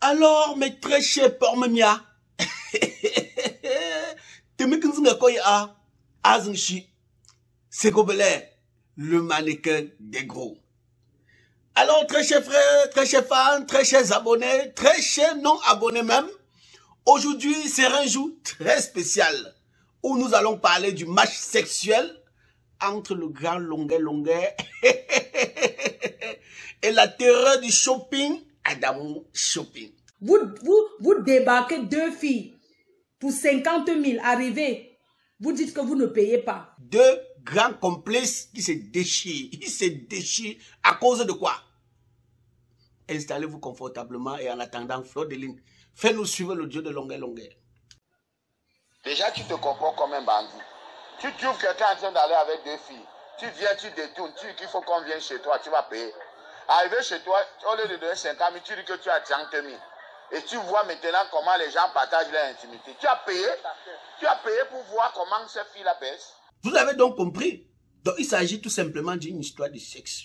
Alors, mes très chers pormemia, le mannequin des gros. Alors, très chers frères, très chers fans, très chers abonnés, très chers non-abonnés même, aujourd'hui, c'est un jour très spécial où nous allons parler du match sexuel entre le grand Longuet et la terreur du shopping, Adamo Shopping. Vous débarquez 2 filles pour 50 000 arrivés. Vous dites que vous ne payez pas. 2 grands complices qui se déchirent. Ils se déchirent à cause de quoi? Installez-vous confortablement et en attendant, Flodeline, fais-nous suivre l'audio de Longuet. Déjà, tu te comportes comme un bandit. Tu trouves quelqu'un en train d'aller avec 2 filles. Tu viens, tu détournes, tu dis qu'il faut qu'on vienne chez toi, tu vas payer. Arrivé chez toi, au lieu de donner 50 000, tu dis que tu as 30 000. Et tu vois maintenant comment les gens partagent leur intimité. Tu as payé pour voir comment ces filles-là baissent. Vous avez donc compris. Donc il s'agit tout simplement d'une histoire de sexe.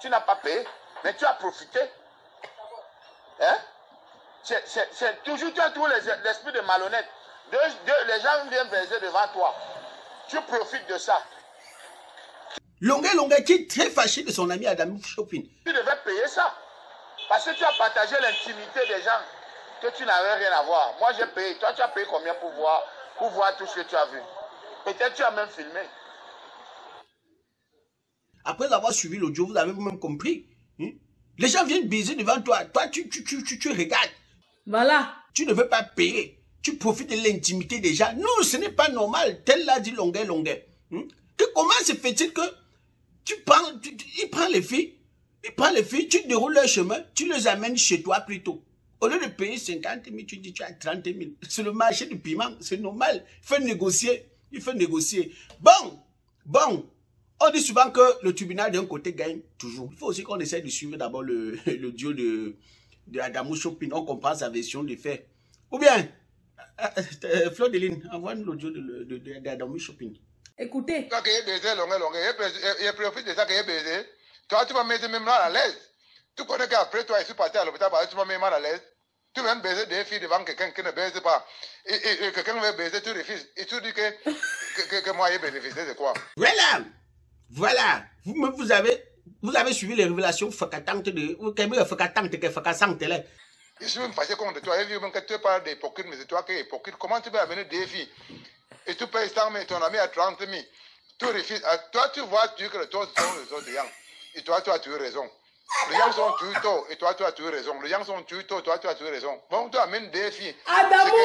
Tu n'as pas payé, mais tu as profité. Hein? C'est toujours, tu as toujours l'esprit de malhonnête. Les gens viennent baiser devant toi. Tu profites de ça. Longuet qui est très fâché de son ami Adamo Shopping. Tu devais payer ça. Parce que tu as partagé l'intimité des gens que tu n'avais rien à voir. Moi j'ai payé. Toi tu as payé combien pour voir tout ce que tu as vu? Peut-être tu as même filmé. Après avoir suivi l'audio, vous avez vous-même compris. Hein? Les gens viennent baiser devant toi. Toi tu regardes. Voilà. Tu ne veux pas payer. Tu profites de l'intimité des gens. Non, ce n'est pas normal. Tel l'a dit Longuet. Hein? Comment se fait-il que il prend les filles, tu déroules leur chemin, tu les amènes chez toi plutôt. Au lieu de payer 50 000, tu dis tu as 30 000. C'est le marché du piment, c'est normal. Il faut négocier. Bon. On dit souvent que le tribunal d'un côté gagne toujours. Il faut aussi qu'on essaie de suivre d'abord le duo de Adamo Shopping. On comprend sa version des faits. Ou bien, Flodeline, envoie-nous l'audio d'Adamo Shopping. Écoutez. Toi qui es baisé, Longuet, il profite de ça qui est baisé. Toi, tu vas mettre même mal à l'aise. Tu connais qu'après toi, je suis parti à l'hôpital, tu vas mettre mal à l'aise. Tu viens de baiser 2 filles devant quelqu'un qui ne baise pas. Et quelqu'un veut baiser, tu refuses. Et tu dis que moi, j'ai bénéficié de quoi? Voilà. Vous avez suivi les révélations fracassantes de... Je suis même fâché contre toi. J'ai vu même que tu parles d'hypocrite, mais c'est toi qui es hypocrite. Comment tu peux amener 2 filles? Et tu payes 100 000, ton ami a 30 000. Tu refuses. Toi, tu vois que les taux sont les autres gens. Et toi, tu as toujours raison. Les gens sont tutos, et toi, tu as toujours raison. Les gens sont tutos, toi, tu as toujours raison. Bon, tu amènes 2 filles. Adamo,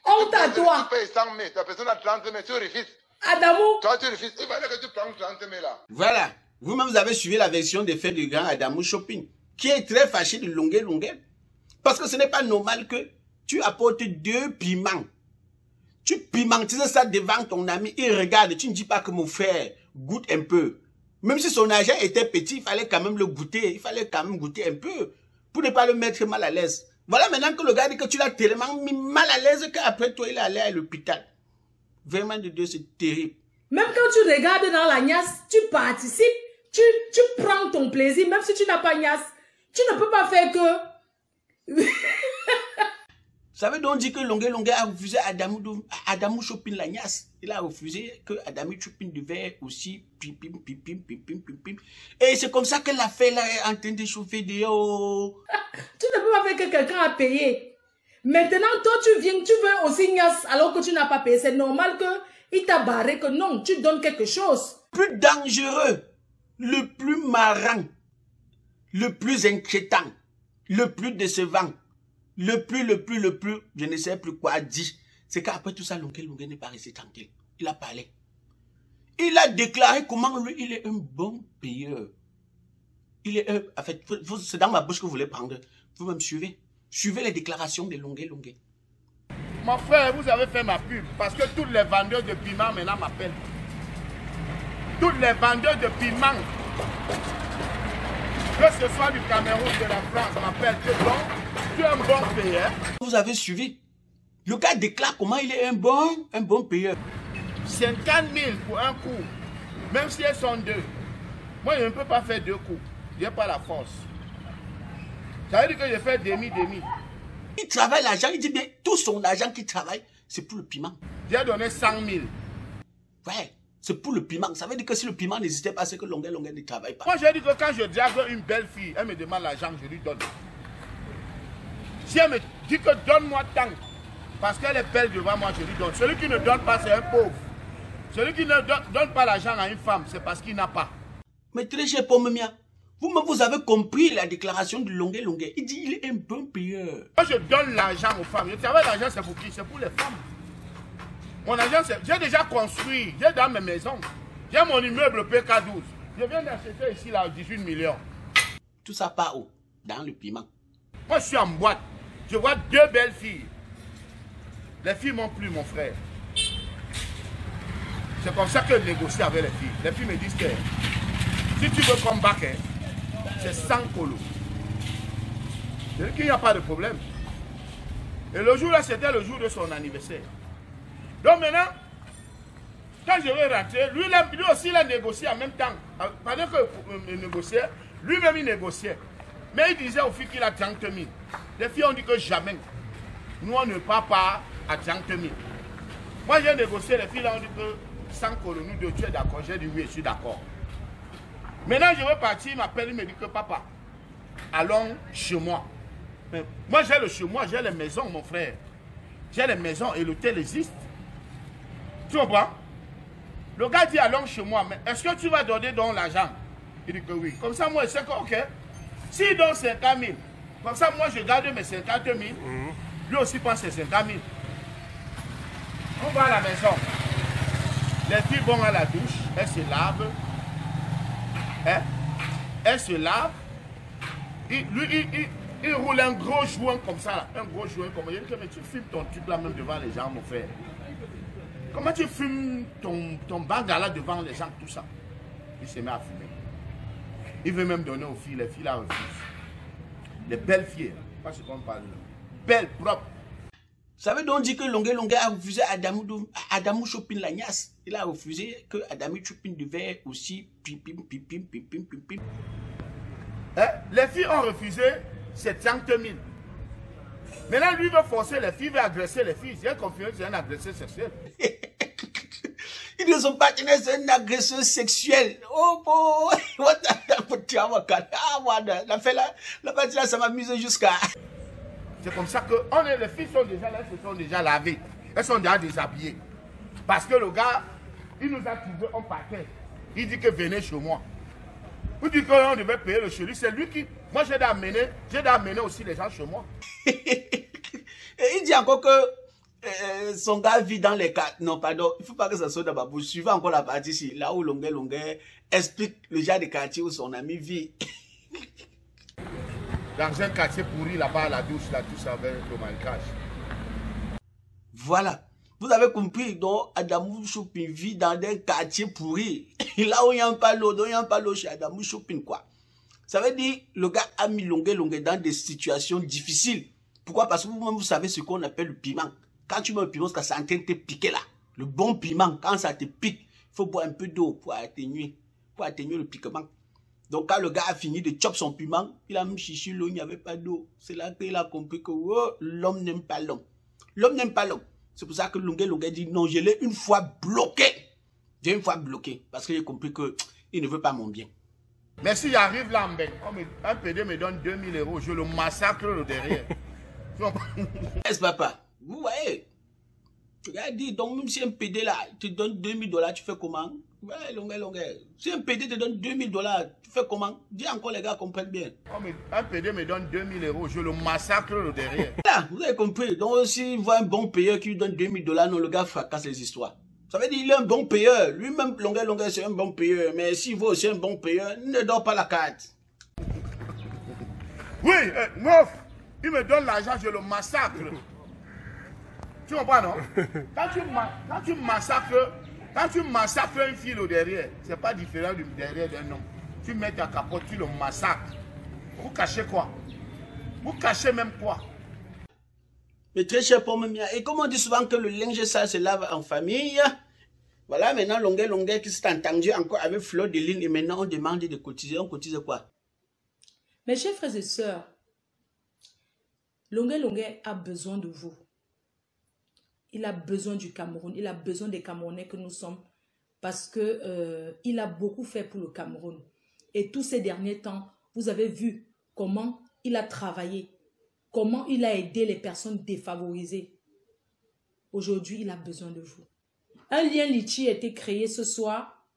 honte à toi. Tu payes 100 000, ta personne a 30 000, tu refuses. Adamo. Toi, tu refuses. Il fallait que tu prennes 30 000 là. Voilà. Vous-même, vous avez suivi la version des faits du grand Adamo Shopping, qui est très fâché de Longuet. Parce que ce n'est pas normal que tu apportes 2 piments. Tu pimentises ça devant ton ami, il regarde, tu ne dis pas que mon frère goûte un peu. Même si son argent était petit, il fallait quand même le goûter, un peu, pour ne pas le mettre mal à l'aise. Voilà maintenant que le gars dit que tu l'as tellement mis mal à l'aise qu'après toi, il est allé à l'hôpital. Vraiment de Dieu, c'est terrible. Même quand tu regardes dans la niasse, tu participes, tu prends ton plaisir, même si tu n'as pas niasse. Tu ne peux pas faire que... Ça veut donc dire que Longuet a refusé Adamo Shopping la niasse. Il a refusé que Adamo Shopping devait aussi pim. Et c'est comme ça que l'affaire là est en train de chauffer dehors. Tu ne peux pas faire que quelqu'un a payé. Maintenant, toi, tu veux aussi niasse alors que tu n'as pas payé. C'est normal qu'il t'a barré que non, tu donnes quelque chose. Plus dangereux, le plus marrant, le plus inquiétant, le plus décevant. Le plus, je ne sais plus quoi dire. C'est qu'après tout ça, Longuet n'est pas resté tranquille. Il a parlé. Il a déclaré comment lui, il est un bon payeur. Il est en fait, c'est dans ma bouche que vous voulez prendre. Vous me suivez. Suivez les déclarations de Longuet. Mon frère, vous avez fait ma pub. Parce que tous les vendeurs de piment maintenant m'appellent. Tous les vendeurs de piment, que ce soit du Cameroun, de la France, m'appellent. Tu es un bon payeur. Vous avez suivi. Le gars déclare comment il est un bon payeur. 50 000 pour un coup. Même si elles sont 2. Moi, je ne peux pas faire 2 coups. Je n'ai pas la force. Ça veut dire que je fais demi. Il travaille l'argent, il dit bien, tout son argent qu'il travaille, c'est pour le piment. J'ai donné 100 000. Ouais, c'est pour le piment. Ça veut dire que si le piment n'existait pas, c'est que Longuet ne travaille pas. Moi, j'ai dit que quand je drague une belle fille, elle me demande l'argent, je lui donne. Si elle me dit que donne-moi tant, parce qu'elle est belle devant moi, je lui donne. Celui qui ne donne pas, c'est un pauvre. Celui qui ne donne pas l'argent à une femme, c'est parce qu'il n'a pas. Mais très cher Pomemia, vous-même vous avez compris la déclaration de Longuet. Il dit il est un bon payeur. Moi, je donne l'argent aux femmes. Je savais l'argent, c'est pour qui? C'est pour les femmes. Mon argent, j'ai déjà construit. J'ai dans mes maisons. J'ai mon immeuble PK12. Je viens d'acheter ici là 18 millions. Tout ça part où? Dans le piment. Moi, je suis en boîte. Je vois deux belles filles. Les filles m'ont plu, mon frère. C'est comme ça que je négocie avec les filles. Les filles me disent que si tu veux combattre, c'est 100 colos. C'est-à-dire qu'il n'y a pas de problème. Et le jour là, c'était le jour de son anniversaire. Donc maintenant, quand je vais rentrer, lui aussi il a négocié en même temps. Pendant que je négociais, lui-même il négociait. Mais il disait aux filles qu'il a 30 000. Les filles ont dit que jamais. Nous on ne part pas à 30 000. Moi j'ai négocié, les filles là ont dit que 100 colos, nous deux, tu es d'accord? J'ai dit oui, je suis d'accord. Maintenant je veux partir, il m'appelle, il me dit que papa, allons chez moi. Mais moi j'ai le chez moi, j'ai les maisons mon frère. J'ai les maisons et l'hôtel existe. Tu comprends? Le gars dit allons chez moi, mais est-ce que tu vas donner donc l'argent? Il dit que oui. Comme ça moi je sais que ok. S'il donne 50 000, comme ça moi je garde mes 50 000, lui aussi prend ses 50 000. On va à la maison. Les filles vont à la douche, elles se lavent. Hein? Elles se lavent. Il roule un gros joint comme ça, là. Un gros joint comme ça. Il dit que mais tu fumes ton truc là même devant les gens, mon frère. Comment tu fumes ton baga là devant les gens, tout ça? Il se met à fumer. Il veut même donner aux filles, les filles là refusent. Les belles filles, pas ce qu'on parle là. Belles, propres. Ça veut donc dire que Longuet a refusé Adamou Chopin Lagnas. Il a refusé que Adamou Chopin devait aussi pim. Hein? Les filles ont refusé, c'est 30 000. Maintenant, lui veut forcer les filles, veut agresser les filles. J'ai confirmé que c'est un agresseur sexuel. Ils ne sont pas partenaires, c'est un agresseur sexuel. Oh, boy. La partie là, ça m'amuse jusqu'à... C'est comme ça que les filles sont déjà là, elles se sont déjà lavées. Elles sont déjà déshabillées. Parce que le gars, il nous a trouvés, on partait. Il dit que venez chez moi. Il dit qu'on devait payer le chéri. C'est lui qui... Moi, j'ai d'amener aussi les gens chez moi. Et il dit encore que son gars vit dans les quartiers. Non, pardon, il ne faut pas que ça soit dans ma bouche. Suivez encore la partie ici. Là où Longuet explique le genre de quartier où son ami vit. Dans un quartier pourri là-bas, la douche, là, tout ça avec le marécage. Voilà. Vous avez compris, donc Adamou Chopin vit dans des quartiers pourris. Là où il n'y a pas l'eau, chez Adamou Chopin, quoi. Ça veut dire, le gars a mis Longuet dans des situations difficiles. Pourquoi? Parce que vous-même, vous savez ce qu'on appelle le piment. Quand tu mets le piment, c'est en train de te piquer là. Le bon piment, quand ça te pique, il faut boire un peu d'eau pour atténuer le piquement. Donc quand le gars a fini de chop son piment, il a mis chichi l'eau, il n'y avait pas d'eau. C'est là qu'il a compris que oh, l'homme n'aime pas l'homme. L'homme n'aime pas l'homme. C'est pour ça que Longuet dit non, je l'ai une fois bloqué. J'ai une fois bloqué parce que j'ai compris qu'il ne veut pas mon bien. Mais si j'arrive là, un PD me donne 2000 €, je le massacre le derrière. Est-ce papa? Vous voyez? Le gars dit, donc même si un PD là te donne 2000 $, tu fais comment? Ouais, Longuet. Si un PD te donne 2000 $, tu fais comment? Dis encore, les gars comprennent bien. Un PD me donne 2000 €, je le massacre le derrière. Là, vous avez compris. Donc, s'il voit un bon payeur qui lui donne 2000 $, non, le gars fracasse les histoires. Ça veut dire qu'il est un bon payeur. Lui-même, Longuet, c'est un bon payeur. Mais s'il veut aussi un bon payeur, ne dort pas la carte. Oui, Mouf, il me donne l'argent, je le massacre. Tu comprends, non? Quand tu massacres une fille au derrière, c'est pas différent du derrière d'un homme. Tu mets ta capote, tu le massacres. Vous cachez quoi? Vous cachez même quoi? Mais très cher pour moi, et comme on dit souvent que le linge sale se lave en famille, voilà maintenant Longuet qui s'est entendu encore avec Fleur de Lune et maintenant on demande de cotiser. On cotise quoi? Mes chers frères et sœurs, Longuet a besoin de vous. Il a besoin du Cameroun. Il a besoin des Camerounais que nous sommes. Parce que il a beaucoup fait pour le Cameroun. Et tous ces derniers temps, vous avez vu comment il a travaillé. Comment il a aidé les personnes défavorisées. Aujourd'hui, il a besoin de vous. Un lien Litchi a été créé ce soir.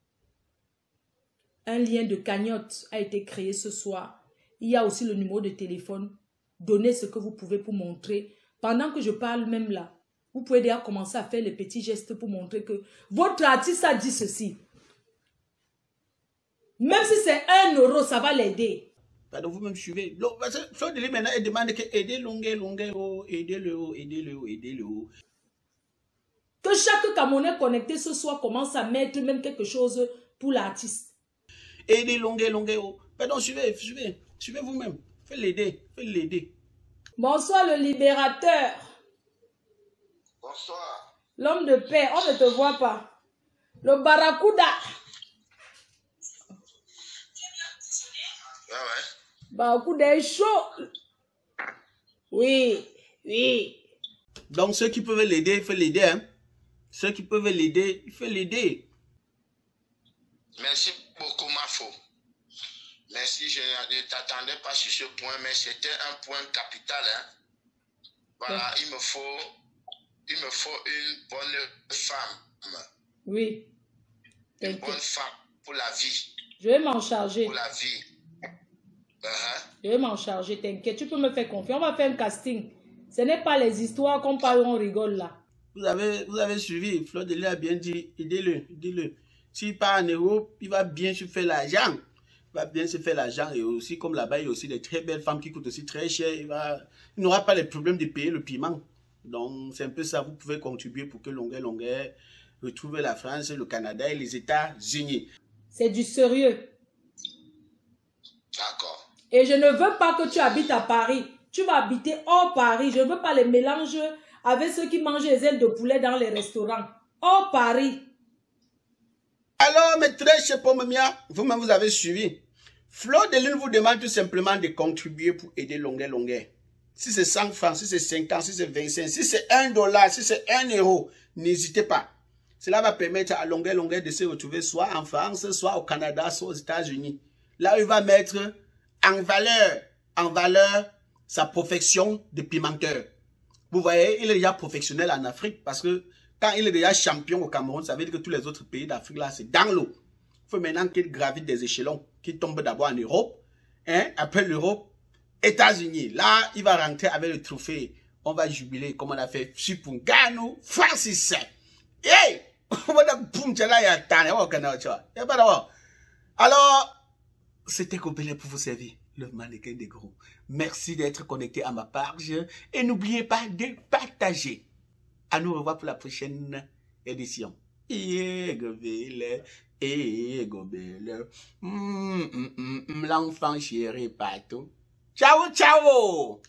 Un lien de cagnotte a été créé ce soir. Il y a aussi le numéro de téléphone. Donnez ce que vous pouvez pour montrer. Pendant que je parle même là, vous pouvez déjà commencer à faire les petits gestes pour montrer que votre artiste a dit ceci. Même si c'est 1 euro, ça va l'aider. Pardon, vous-même suivez. Fleur de Lys maintenant, elle demande que aider Longuet, aidez-le. Que chaque Camerounais connecté ce soir commence à mettre même quelque chose pour l'artiste. Aidez Longuet. Pardon, suivez vous-même. Faites l'aider. Bonsoir le libérateur. Bonsoir. L'homme de paix, on ne te voit pas. Le barracuda. Ouais. Barracuda est chaud. Oui. Donc ceux qui peuvent l'aider, il faut l'aider. Hein? Ceux qui peuvent l'aider, il faut l'aider. Merci beaucoup, Mafo. Merci, je ne t'attendais pas sur ce point, mais c'était un point capital. Hein? Voilà, il me faut une bonne femme. Oui. Une bonne femme pour la vie. Je vais m'en charger. Pour la vie. Je vais m'en charger, t'inquiète. Tu peux me faire confiance. On va faire un casting. Ce n'est pas les histoires qu'on parle, on rigole là. Vous avez suivi. Fleur de Lys a bien dit, aidez-le. S'il part en Europe, il va bien se faire l'argent. Et aussi, comme là-bas, il y a aussi des très belles femmes qui coûtent aussi très cher. Il n'aura pas les problèmes de payer le piment. Donc, c'est un peu ça. Vous pouvez contribuer pour que Longuet retrouve la France, le Canada et les États-Unis. C'est du sérieux. D'accord. Et je ne veux pas que tu habites à Paris. Tu vas habiter hors Paris. Je ne veux pas les mélanges avec ceux qui mangent les ailes de poulet dans les restaurants. Hors Paris. Alors, maîtresse Pomemia, vous-même vous avez suivi. Fleur de Lys vous demande tout simplement de contribuer pour aider Longuet. Si c'est 100 francs, si c'est 50, si c'est 25, si c'est $1, si c'est 1 euro, n'hésitez pas. Cela va permettre à Longuet de se retrouver soit en France, soit au Canada, soit aux États-Unis. Là, il va mettre en valeur sa profession de pimenteur. Vous voyez, il est déjà professionnel en Afrique parce que quand il est déjà champion au Cameroun, ça veut dire que tous les autres pays d'Afrique, là, c'est dans l'eau. Il faut maintenant qu'il gravite des échelons, qu'il tombe d'abord en Europe, hein, après l'Europe, États-Unis. Là, il va rentrer avec le trophée. On va jubiler comme on a fait Supungano, Francis. Hey! Alors, c'était Kobele pour vous servir, le mannequin des gros. Merci d'être connecté à ma page et n'oubliez pas de partager. À nous revoir pour la prochaine édition. Gobele, l'enfant chéri partout. Ciao, ciao!